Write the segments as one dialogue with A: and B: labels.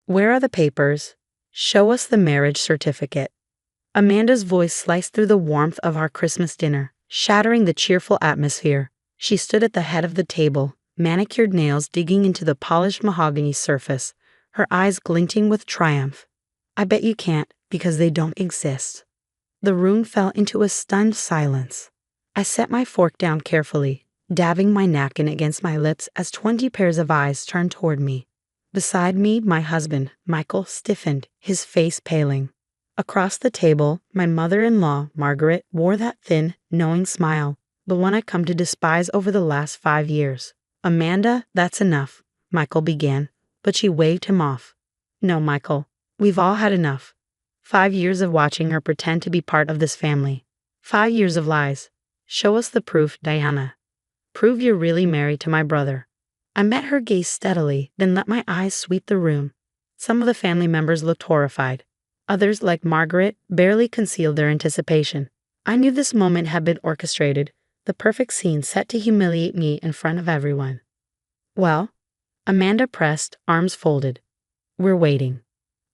A: Where are the papers? Show us the marriage certificate. Amanda's voice sliced through the warmth of our Christmas dinner, shattering the cheerful atmosphere. She stood at the head of the table, manicured nails digging into the polished mahogany surface, her eyes glinting with triumph. I bet you can't, because they don't exist. The room fell into a stunned silence. I set my fork down carefully, dabbing my napkin against my lips as 20 pairs of eyes turned toward me. Beside me, my husband, Michael, stiffened, his face paling. Across the table, my mother-in-law, Margaret, wore that thin, knowing smile, the one I'd come to despise over the last 5 years. "Amanda, that's enough," Michael began, but she waved him off. "No, Michael, we've all had enough. 5 years of watching her pretend to be part of this family. 5 years of lies. Show us the proof, Diana. Prove you're really married to my brother." I met her gaze steadily, then let my eyes sweep the room. Some of the family members looked horrified. Others, like Margaret, barely concealed their anticipation. I knew this moment had been orchestrated, the perfect scene set to humiliate me in front of everyone. "Well?" Amanda pressed, arms folded. "We're waiting."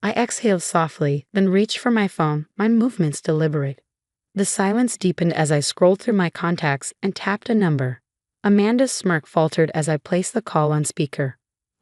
A: I exhaled softly, then reached for my phone, my movements deliberate. The silence deepened as I scrolled through my contacts and tapped a number. Amanda's smirk faltered as I placed the call on speaker.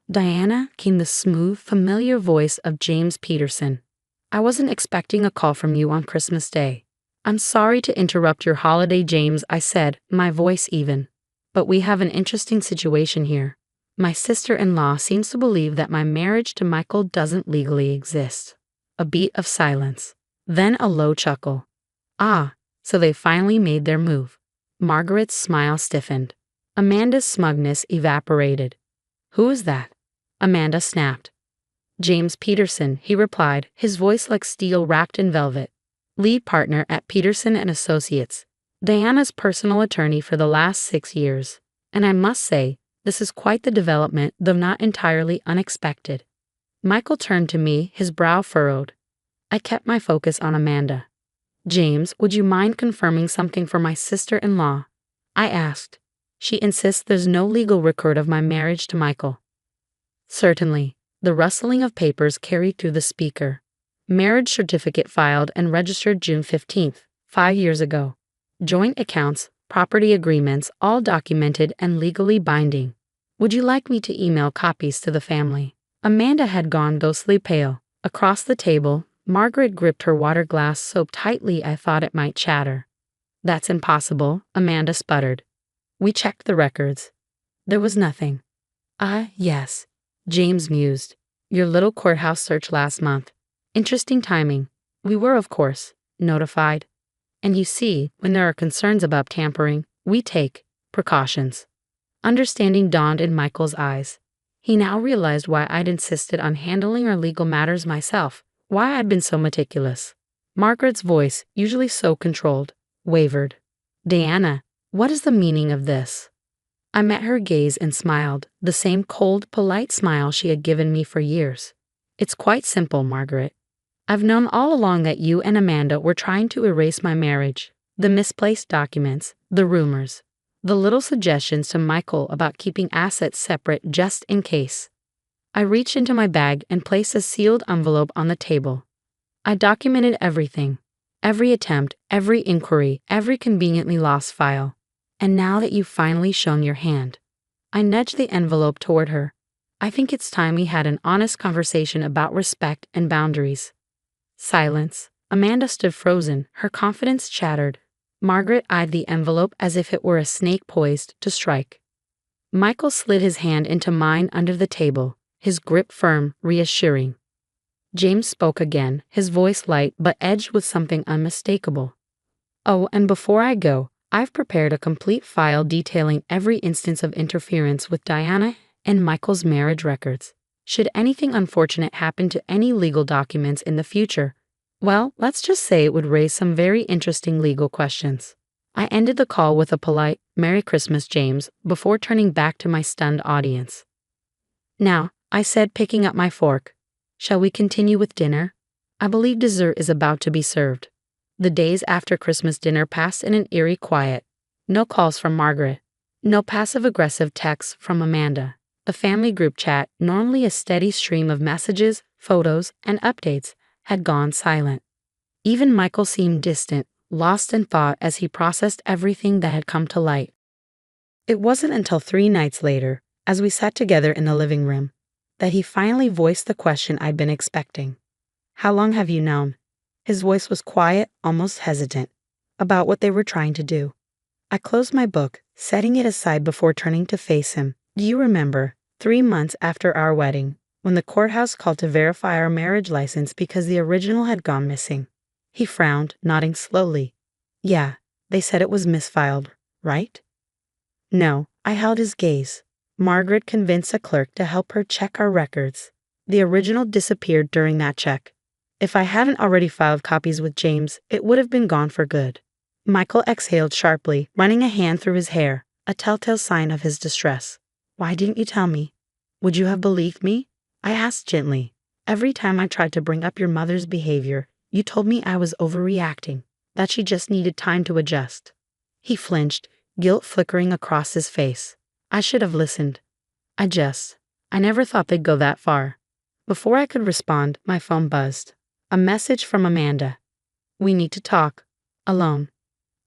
A: "Diana," came the smooth, familiar voice of James Peterson. "I wasn't expecting a call from you on Christmas Day. I'm sorry to interrupt your holiday, James," I said, my voice even. "But we have an interesting situation here. My sister-in-law seems to believe that my marriage to Michael doesn't legally exist." A beat of silence. Then a low chuckle. "Ah, so they finally made their move." Margaret's smile stiffened. Amanda's smugness evaporated. "Who is that?" Amanda snapped. "James Peterson," he replied, his voice like steel wrapped in velvet. "Lead partner at Peterson and Associates. Diana's personal attorney for the last 6 years. And I must say, this is quite the development, though not entirely unexpected." Michael turned to me, his brow furrowed. I kept my focus on Amanda. "James, would you mind confirming something for my sister-in-law?" I asked. "She insists there's no legal record of my marriage to Michael." "Certainly." The rustling of papers carried through the speaker. "Marriage certificate filed and registered June 15th, 5 years ago. Joint accounts, property agreements, all documented and legally binding. Would you like me to email copies to the family?" Amanda had gone ghostly pale. Across the table, Margaret gripped her water glass so tightly I thought it might shatter. "That's impossible," Amanda sputtered. We checked the records. There was nothing. "Ah, yes," James mused. "Your little courthouse search last month. Interesting timing. We were, of course, notified. And you see, when there are concerns about tampering, we take precautions." Understanding dawned in Michael's eyes. He now realized why I'd insisted on handling our legal matters myself, why I'd been so meticulous. Margaret's voice, usually so controlled, wavered. "Diana, what is the meaning of this?" I met her gaze and smiled, the same cold, polite smile she had given me for years. "It's quite simple, Margaret. I've known all along that you and Amanda were trying to erase my marriage. The misplaced documents, the rumors, the little suggestions to Michael about keeping assets separate just in case." I reached into my bag and placed a sealed envelope on the table. I documented everything. Every attempt, every inquiry, every conveniently lost file. "And now that you've finally shown your hand." I nudged the envelope toward her. "I think it's time we had an honest conversation about respect and boundaries." Silence. Amanda stood frozen, her confidence shattered. Margaret eyed the envelope as if it were a snake poised to strike. Michael slid his hand into mine under the table, his grip firm, reassuring. James spoke again, his voice light but edged with something unmistakable. "Oh, and before I go, I've prepared a complete file detailing every instance of interference with Diana and Michael's marriage records. Should anything unfortunate happen to any legal documents in the future, well, let's just say it would raise some very interesting legal questions." I ended the call with a polite, "Merry Christmas, James," before turning back to my stunned audience. "Now," I said, picking up my fork, "shall we continue with dinner? I believe dessert is about to be served." The days after Christmas dinner passed in an eerie quiet. No calls from Margaret. No passive-aggressive texts from Amanda. The family group chat, normally a steady stream of messages, photos, and updates, had gone silent. Even Michael seemed distant, lost in thought as he processed everything that had come to light. It wasn't until 3 nights later, as we sat together in the living room, that he finally voiced the question I'd been expecting. "How long have you known?" His voice was quiet, almost hesitant, about what they were trying to do. I closed my book, setting it aside before turning to face him. "Do you remember, 3 months after our wedding, when the courthouse called to verify our marriage license because the original had gone missing?" He frowned, nodding slowly. "Yeah, they said it was misfiled, right?" "No," I held his gaze. "Margaret convinced a clerk to help her check our records. The original disappeared during that check. If I hadn't already filed copies with James, it would have been gone for good." Michael exhaled sharply, running a hand through his hair, a telltale sign of his distress. "Why didn't you tell me? Would you have believed me?" I asked gently. "Every time I tried to bring up your mother's behavior, you told me I was overreacting, that she just needed time to adjust." He flinched, guilt flickering across his face. "I should have listened. I never thought they'd go that far." Before I could respond, my phone buzzed. A message from Amanda. "We need to talk. Alone."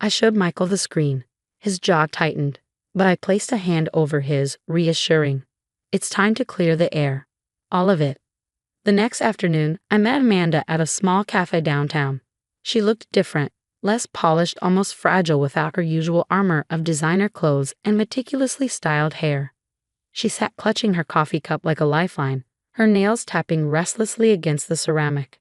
A: I showed Michael the screen. His jaw tightened, but I placed a hand over his, reassuring. "It's time to clear the air. All of it." The next afternoon, I met Amanda at a small cafe downtown. She looked different, less polished, almost fragile without her usual armor of designer clothes and meticulously styled hair. She sat clutching her coffee cup like a lifeline, her nails tapping restlessly against the ceramic.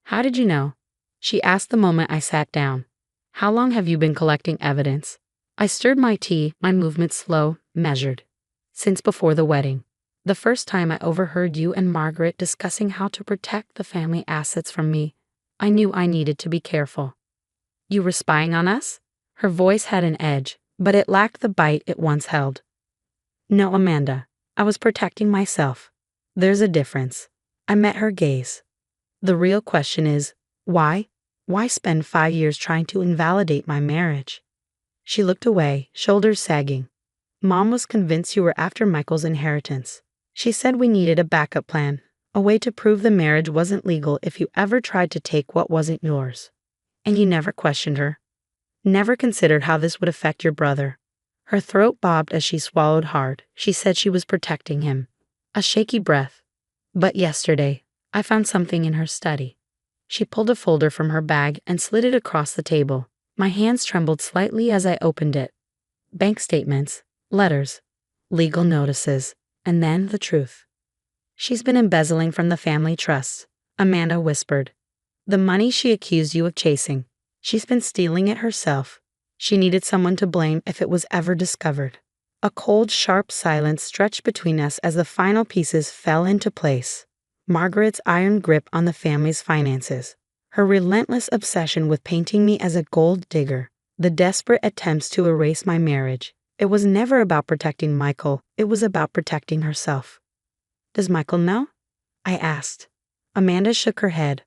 A: "How did you know?" she asked the moment I sat down. "How long have you been collecting evidence?" I stirred my tea, my movements slow, measured. "Since before the wedding. The first time I overheard you and Margaret discussing how to protect the family assets from me, I knew I needed to be careful." "You were spying on us?" Her voice had an edge, but it lacked the bite it once held. "No, Amanda. I was protecting myself. There's a difference." I met her gaze. "The real question is, why? Why spend 5 years trying to invalidate my marriage?" She looked away, shoulders sagging. "Mom was convinced you were after Michael's inheritance. She said we needed a backup plan, a way to prove the marriage wasn't legal if you ever tried to take what wasn't yours. And you never questioned her. Never considered how this would affect your brother." Her throat bobbed as she swallowed hard. She said she was protecting him. A shaky breath. "But yesterday, I found something in her study." She pulled a folder from her bag and slid it across the table. My hands trembled slightly as I opened it. Bank statements, letters, legal notices, and then the truth. "She's been embezzling from the family trusts," Amanda whispered. "The money she accused you of chasing. She's been stealing it herself. She needed someone to blame if it was ever discovered." A cold, sharp silence stretched between us as the final pieces fell into place. Margaret's iron grip on the family's finances, her relentless obsession with painting me as a gold digger, the desperate attempts to erase my marriage. It was never about protecting Michael, it was about protecting herself. "Does Michael know?" I asked. Amanda shook her head.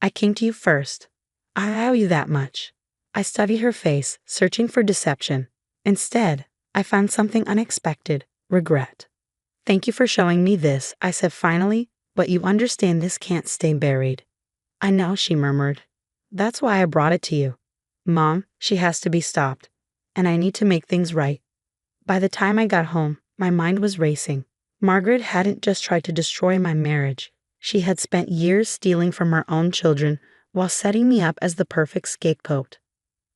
A: "I came to you first. I owe you that much." I studied her face, searching for deception. Instead, I found something unexpected: regret. "Thank you for showing me this," I said finally, "but you understand this can't stay buried." "I know," she murmured. "That's why I brought it to you. Mom, she has to be stopped, and I need to make things right." By the time I got home, my mind was racing. Margaret hadn't just tried to destroy my marriage. She had spent years stealing from her own children while setting me up as the perfect scapegoat.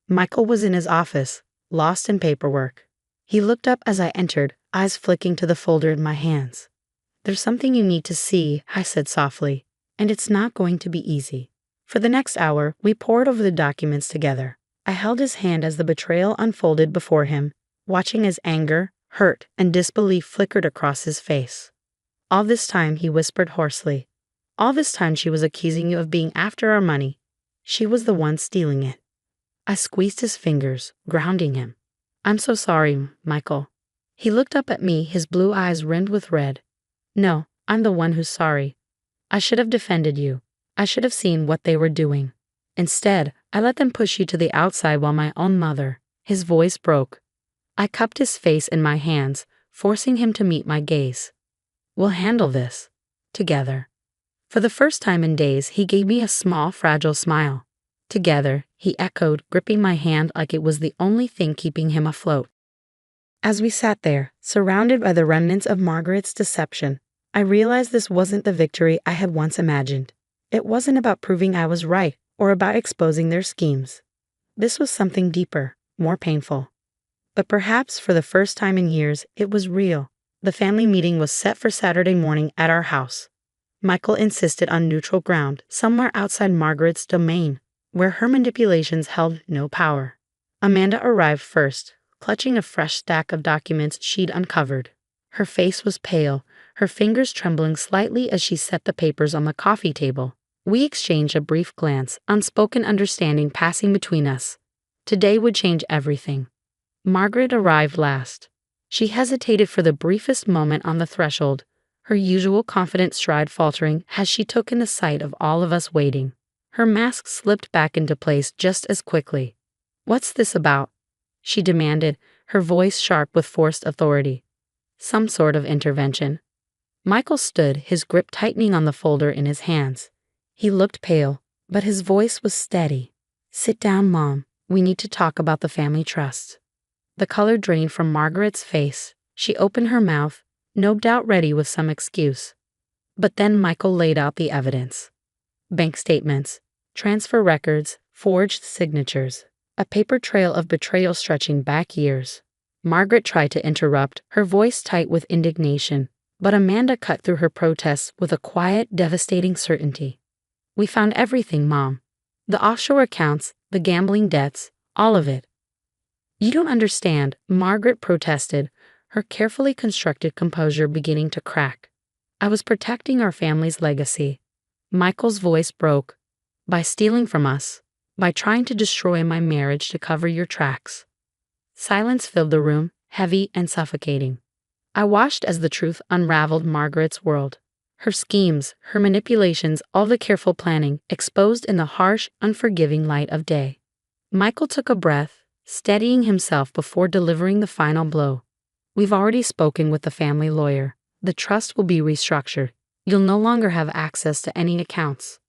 A: Michael was in his office, lost in paperwork. He looked up as I entered, eyes flicking to the folder in my hands. "There's something you need to see," I said softly, "and it's not going to be easy." For the next hour, we pored over the documents together. I held his hand as the betrayal unfolded before him, watching as anger, hurt, and disbelief flickered across his face. "All this time," he whispered hoarsely, "all this time she was accusing you of being after our money. She was the one stealing it." I squeezed his fingers, grounding him. "I'm so sorry, Michael." He looked up at me, his blue eyes rimmed with red. "No, I'm the one who's sorry. I should have defended you. I should have seen what they were doing. Instead, I let them push you to the outside while my own mother." His voice broke. I cupped his face in my hands, forcing him to meet my gaze. We'll handle this. Together. For the first time in days, he gave me a small, fragile smile. Together, he echoed, gripping my hand like it was the only thing keeping him afloat. As we sat there, surrounded by the remnants of Margaret's deception, I realized this wasn't the victory I had once imagined. It wasn't about proving I was right or about exposing their schemes. This was something deeper, more painful. But perhaps for the first time in years, it was real. The family meeting was set for Saturday morning at our house. Michael insisted on neutral ground, somewhere outside Margaret's domain, where her manipulations held no power. Amanda arrived first, clutching a fresh stack of documents she'd uncovered. Her face was pale, her fingers trembling slightly as she set the papers on the coffee table. We exchanged a brief glance, unspoken understanding passing between us. Today would change everything. Margaret arrived last. She hesitated for the briefest moment on the threshold, her usual confident stride faltering as she took in the sight of all of us waiting. Her mask slipped back into place just as quickly. "What's this about?" she demanded, her voice sharp with forced authority. "Some sort of intervention." Michael stood, his grip tightening on the folder in his hands. He looked pale, but his voice was steady. "Sit down, Mom. We need to talk about the family trust." The color drained from Margaret's face. She opened her mouth, no doubt ready with some excuse. But then Michael laid out the evidence. Bank statements, transfer records, forged signatures, a paper trail of betrayal stretching back years. Margaret tried to interrupt, her voice tight with indignation, but Amanda cut through her protests with a quiet, devastating certainty. "We found everything, Mom. The offshore accounts, the gambling debts, all of it." "You don't understand," Margaret protested, her carefully constructed composure beginning to crack. "I was protecting our family's legacy." Michael's voice broke. "By stealing from us. By trying to destroy my marriage to cover your tracks." Silence filled the room, heavy and suffocating. I watched as the truth unraveled Margaret's world. Her schemes, her manipulations, all the careful planning, exposed in the harsh, unforgiving light of day. Michael took a breath, steadying himself before delivering the final blow. "We've already spoken with the family lawyer. The trust will be restructured. You'll no longer have access to any accounts."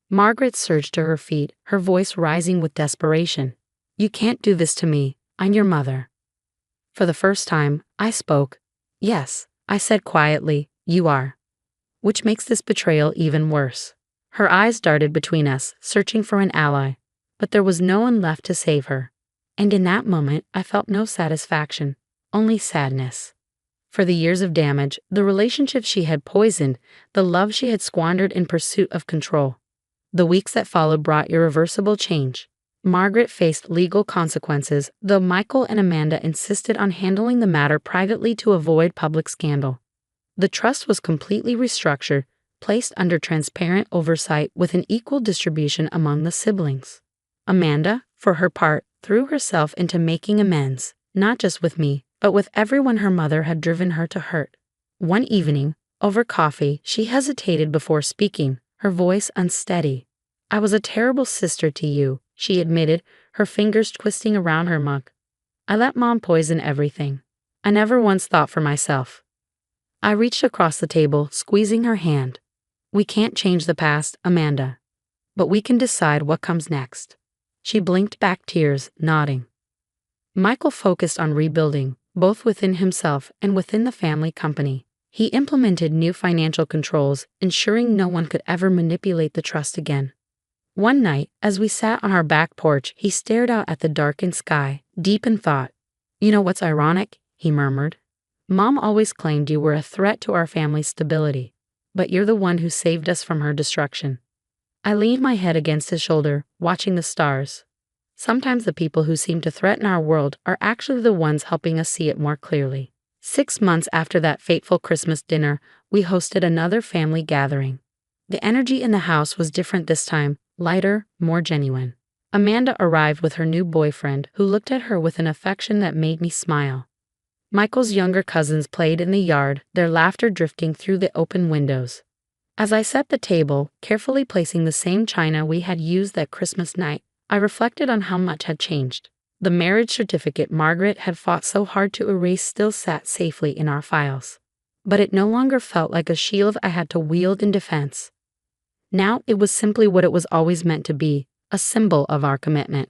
A: Margaret surged to her feet, her voice rising with desperation. "You can't do this to me. I'm your mother." For the first time, I spoke. "Yes," I said quietly, "you are." Which makes this betrayal even worse. Her eyes darted between us, searching for an ally, but there was no one left to save her. And in that moment, I felt no satisfaction, only sadness. For the years of damage, the relationships she had poisoned, the love she had squandered in pursuit of control. The weeks that followed brought irreversible change. Margaret faced legal consequences, though Michael and Amanda insisted on handling the matter privately to avoid public scandal. The trust was completely restructured, placed under transparent oversight with an equal distribution among the siblings. Amanda, for her part, threw herself into making amends, not just with me, but with everyone her mother had driven her to hurt. One evening, over coffee, she hesitated before speaking, her voice unsteady. "I was a terrible sister to you," she admitted, her fingers twisting around her mug. "I let Mom poison everything. I never once thought for myself." I reached across the table, squeezing her hand. "We can't change the past, Amanda. But we can decide what comes next." She blinked back tears, nodding. Michael focused on rebuilding, both within himself and within the family company. He implemented new financial controls, ensuring no one could ever manipulate the trust again. One night, as we sat on our back porch, he stared out at the darkened sky, deep in thought. "You know what's ironic?" he murmured. "Mom always claimed you were a threat to our family's stability, but you're the one who saved us from her destruction." I leaned my head against his shoulder, watching the stars. Sometimes the people who seem to threaten our world are actually the ones helping us see it more clearly. 6 months after that fateful Christmas dinner, we hosted another family gathering. The energy in the house was different this time, lighter, more genuine. Amanda arrived with her new boyfriend, who looked at her with an affection that made me smile. Michael's younger cousins played in the yard, their laughter drifting through the open windows. As I set the table, carefully placing the same china we had used that Christmas night, I reflected on how much had changed. The marriage certificate Margaret had fought so hard to erase still sat safely in our files. but it no longer felt like a shield I had to wield in defense. Now it was simply what it was always meant to be, a symbol of our commitment.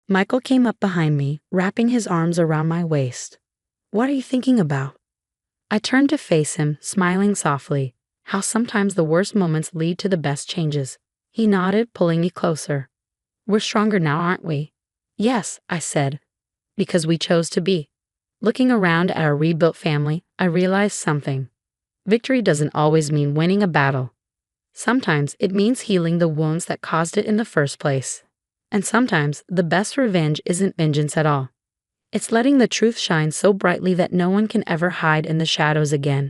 A: Michael came up behind me, wrapping his arms around my waist. "What are you thinking about?" I turned to face him, smiling softly. How sometimes the worst moments lead to the best changes. He nodded, pulling me closer. "We're stronger now, aren't we?" "Yes," I said, "because we chose to be." Looking around at our rebuilt family, I realized something. Victory doesn't always mean winning a battle. Sometimes it means healing the wounds that caused it in the first place. And sometimes the best revenge isn't vengeance at all. It's letting the truth shine so brightly that no one can ever hide in the shadows again.